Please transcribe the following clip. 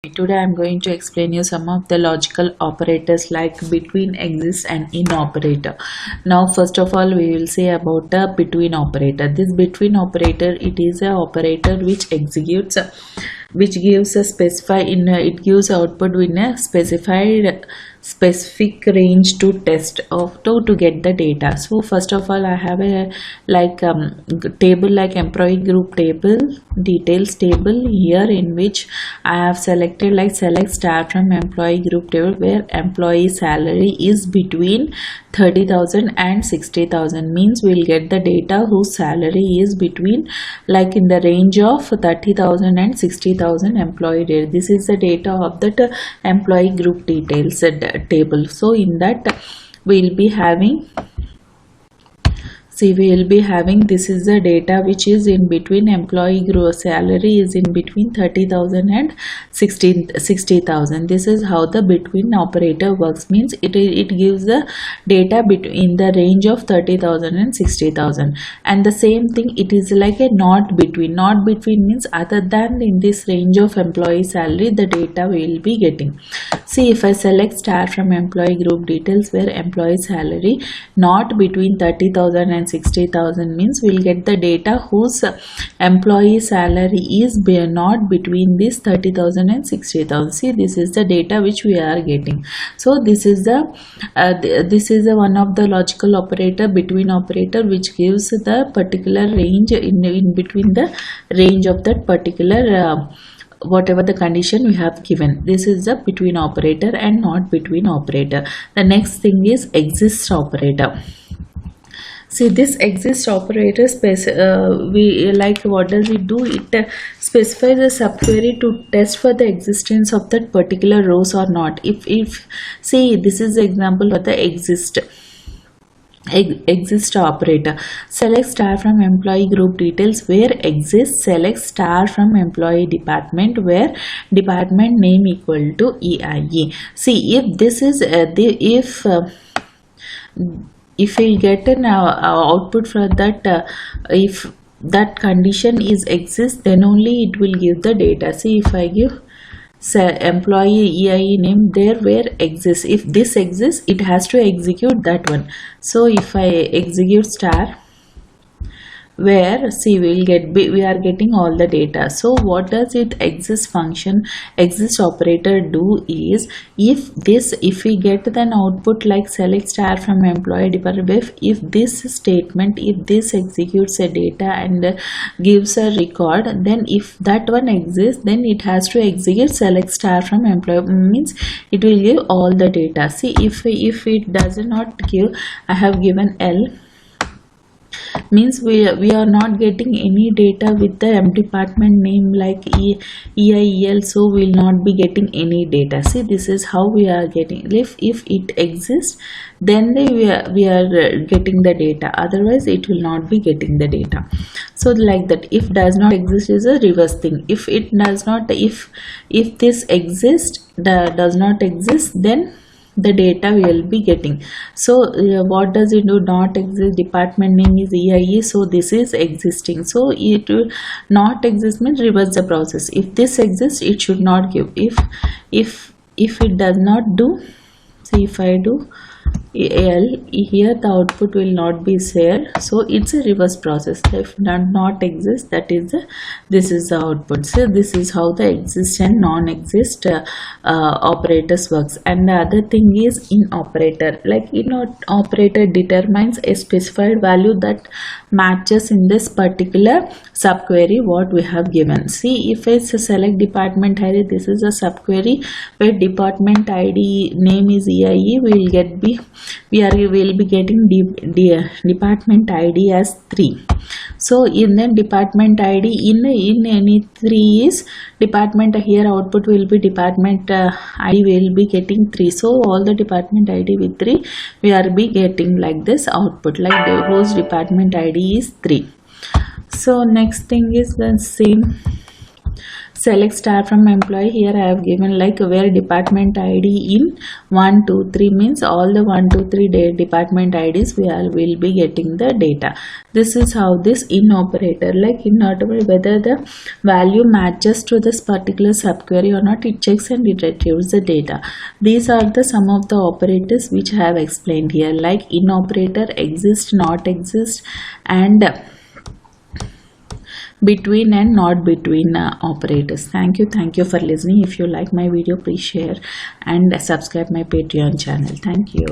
Today I'm going to explain you some of the logical operators like between, exist and in operator. Now first of all we will say about the between operator. This between operator, it is a operator which executes which gives a it gives output in a specific range to test of to get the data. So first of all I have a table like employee group table, details table here, in which I have selected select star from employee group table where employee salary is between 30,000 and 60,000, means we'll get the data whose salary is between in the range of 30,000 and 60,000 employee data. This is the data of that employee group details table. So in that we'll be having this is the data which is in between employee group salary is in between 30,000 and 60,000. This is how the between operator works, means it gives the data between the range of 30,000 and 60,000. And the same thing, it is like a not between. Not between means other than in this range of employee salary the data we will be getting. See, if I select star from employee group details where employee salary not between 30,000 and 60,000, means we'll get the data whose employee salary is not between this 30,000 and 60,000. See, this is the data which we are getting. So this is the one of the logical operator, between operator, which gives the particular range in between the range of that particular whatever the condition we have given. This is the between operator and not between operator. The next thing is exist operator. See, this exist operator what does it do? It specifies a subquery to test for the existence of that particular rows or not. If see, this is the example of the exist operator. Select star from employee group details where exist, select star from employee department where department name equal to EIE. See, if this is if we get an output for that, if that condition is exist, then only it will give the data. See, if I give employee EIE name there where exists, if this exists, it has to execute that one. So if I execute star where, see, we are getting all the data. So what does it exist operator do is, if we get an output like select star from employee department, if this statement, if this executes a data and gives a record, then if that one exists, then it has to execute select star from employee, means it will give all the data. See, if it does not give, I have given L, means we are not getting any data with the department name like EIEL, so we will not be getting any data. See, this is how we are getting. If it exists, then we are getting the data, otherwise it will not be getting the data. So like that, if does not exist is a reverse thing. If it does not, if this exists, does not exist, then the data we will be getting. So what does it do? Not exist, department name is EIE, so this is existing. So it will not exist means reverse the process. If this exists, it should not give. If it does not do, see, if I do L here, the output will not be shared, so it's a reverse process. If not exist, that is this is the output. So this is how the exist and non-exist operators works. And the other thing is in operator, operator determines a specified value that matches in this particular subquery what we have given. See, if it's a select department ID, this is a subquery where department ID name is EIE, we will be getting department ID as 3. So in the department ID in any 3 is department, here output will be department ID will be getting 3. So all the department ID with 3 we are be getting like this output, like the whose department ID is 3. So next thing is the same. select star from employee. Here I have given like where department ID in 1 2 3 means all the 1 2 3 department IDs will be getting the data. This is how this in operator, like in operator, whether the value matches to this particular subquery or not, it checks and it retrieves the data. These are the some of the operators which I have explained here, like in operator, exist, not exist, and between and not between operators. Thank you for listening. If you like my video, please share and subscribe my Patreon channel. Thank you.